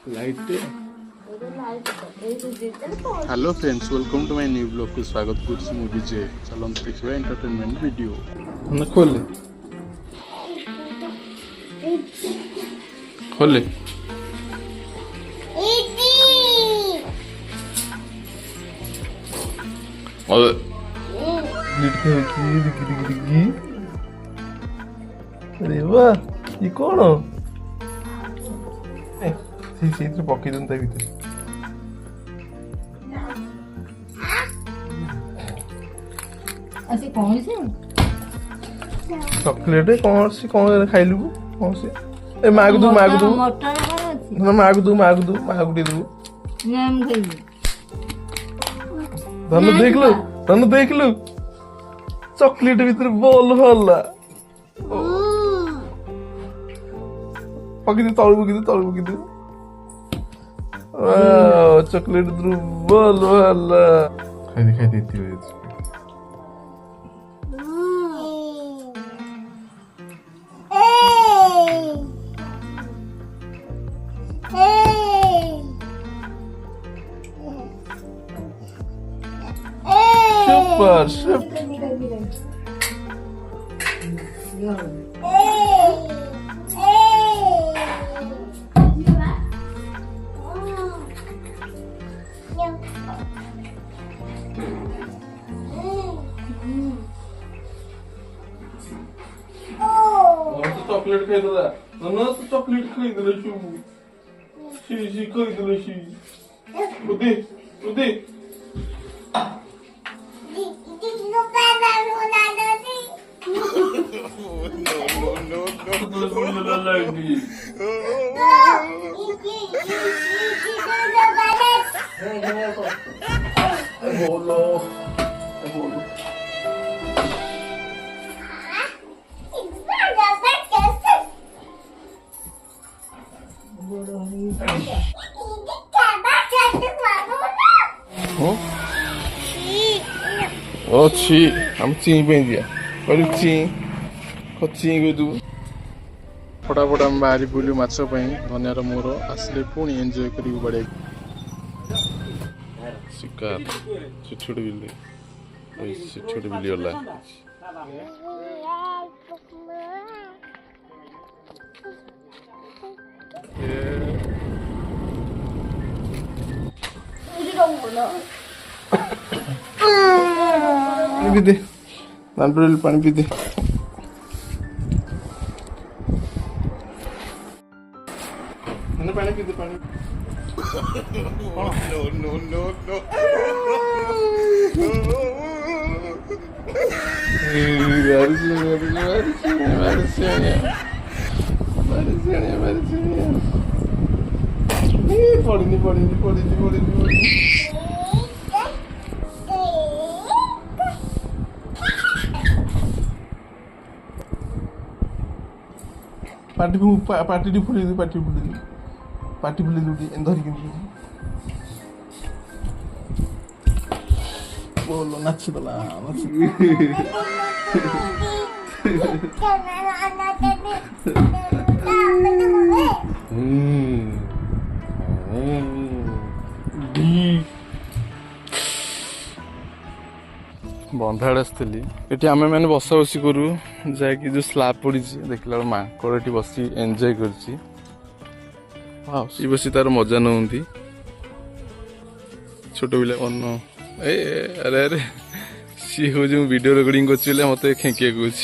Light. Hello friends, welcome to my new blog को स्वागत करछि मु विजय। चलन देखिबा एंटरटेनमेंट वीडियो न खोले खोले और अरे वाह, ये कौन हो? ସେଇଥିରେ ପକେଇ ଦିଅନ୍ତୁ ତା ଭିତରେ। ଚକୋଲେଟ କଣ ଖାଇଲୁ? କଣ ସେ? ଏ ମାଗୁ ଦୁ ଟିକେ ଦବୁ। ଧନ ଦେଖିଲୁ ଚକୋଲେଟ ଭିତରେ ବଲ୍ ବାହାରିଲା। ପକେଇ ତଳୁ ପକେଇ ଚକୋଲେଟ ବଲ୍ ବାହାରିଲା। ଖାଇଦେ Super. चॉकलेट खाइदला न तो चॉकलेट खाइदला शी खाइदला शी उदे बोलो अच्छी हम चीन पे दिया और चीन को दू फटाफट हम बाहरी बुलू माछ धनियार मोर आसले पुणी एंजॉय करी बड़े शिकार छोट बिल्ली वाला भी दे पानी भी दे। पानी पी दे पानी। पड़ी पार्टी फुले धरिक बोलो नाचिदेला बंधाड़ आसती ये आम मैंने बसा बसी करूँ जैक जो स्लाब पड़ी देखला माकड़ ये बस एंजॉय कर बस तार मजा नौंती छोट पिला मन अरे सी हूँ वीडियो रिकॉर्डिंग कर मत खेकिया कौच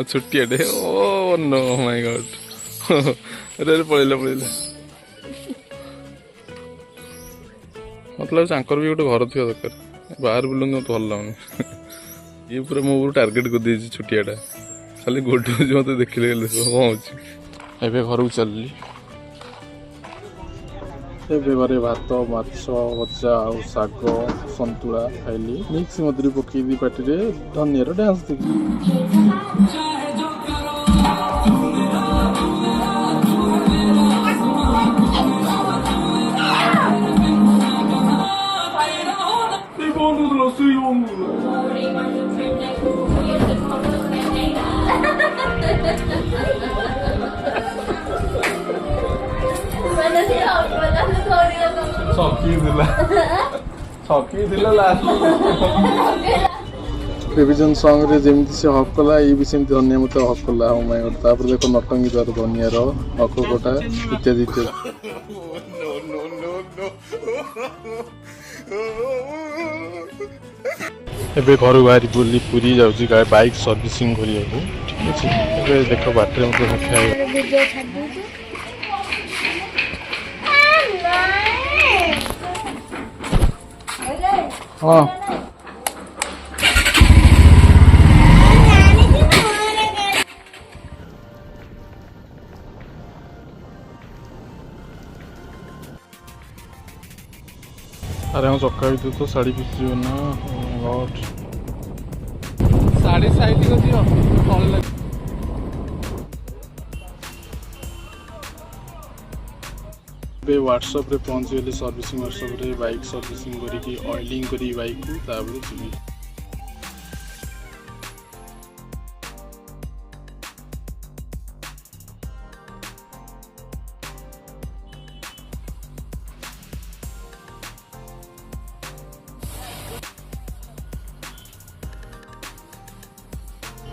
छोटियाटे ओ नो माय गॉड अरे पड़ेला मतलब भी गोटे घर थी दरकार बाहर बुलूँ मत भल लगुनि ये पूरा मो टार्गेट कर दे छोटियाटा खाली गोटे मत देखिले कौन हो घर को चलि घरे भात माछ भजा और saag संतुला खाइली mix Madhuri पकईदी party धनियार dance देखी ଛକି ଲାଷ୍ଟ ରିଭିଜନ ସଙ୍ଗ ରେ ଯେମିତି ସେ ହକ୍ କଲା ଇଏ ବି ସେମିତି ଧନିଆ ମତେ ହକ୍ କଲା। ଓ ମାଇ ଗଡ୍। ତାପରେ ଦେଖ ନଟଙ୍ଗୀ ତାର ଧନିଆର ନଖ କଟା ଇତ୍ୟାଦି ଇତ୍ୟାଦି। ଏବେ ଘରୁ ବାହାରି ବୁଲି ପୁରୀ ଯାଉଛି ବାଇକ୍ ସର୍ଭିସିଂ କରିବାକୁ। ଠିକ୍ ଅଛି ଏବେ ଦେଖ ବାଟରେ ମତେ ଦେଖା ହଁ अरे हम चक्का भी तो शाड़ी पिसी ना गॉड साड़ी साइड को दियो तले लग बे व्हाट्सएप रे पहुंच गली सर्विसिंग वर्कशॉप रे बाइक सर्विसिंग करी की ऑयलिंग करी बाइक को ताबे जीवी।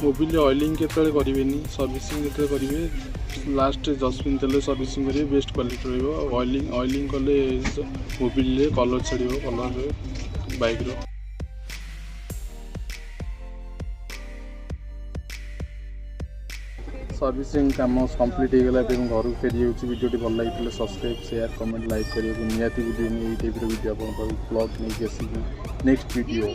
मोबिल ऑयलिंग केतले करिवेनी सर्विसिंग केतले करिवे लास्ट 10 दिन तले सर्विसिंग करिवे बेस्ट क्वालिटी रहइबो। ऑयलिंग कले मोबिल रे कलर छड़िबो कलर रे बाइक रो। सर्विसिंग काम कंप्लीट हो गला। घर को फेरी जाऊँ। वीडियो भल लगी सब्सक्राइब शेयर कमेंट लाइक करियो नियाती वीडियो टाइप वीडियो आपन ब्लॉग नहीं नेक्स्ट वीडियो।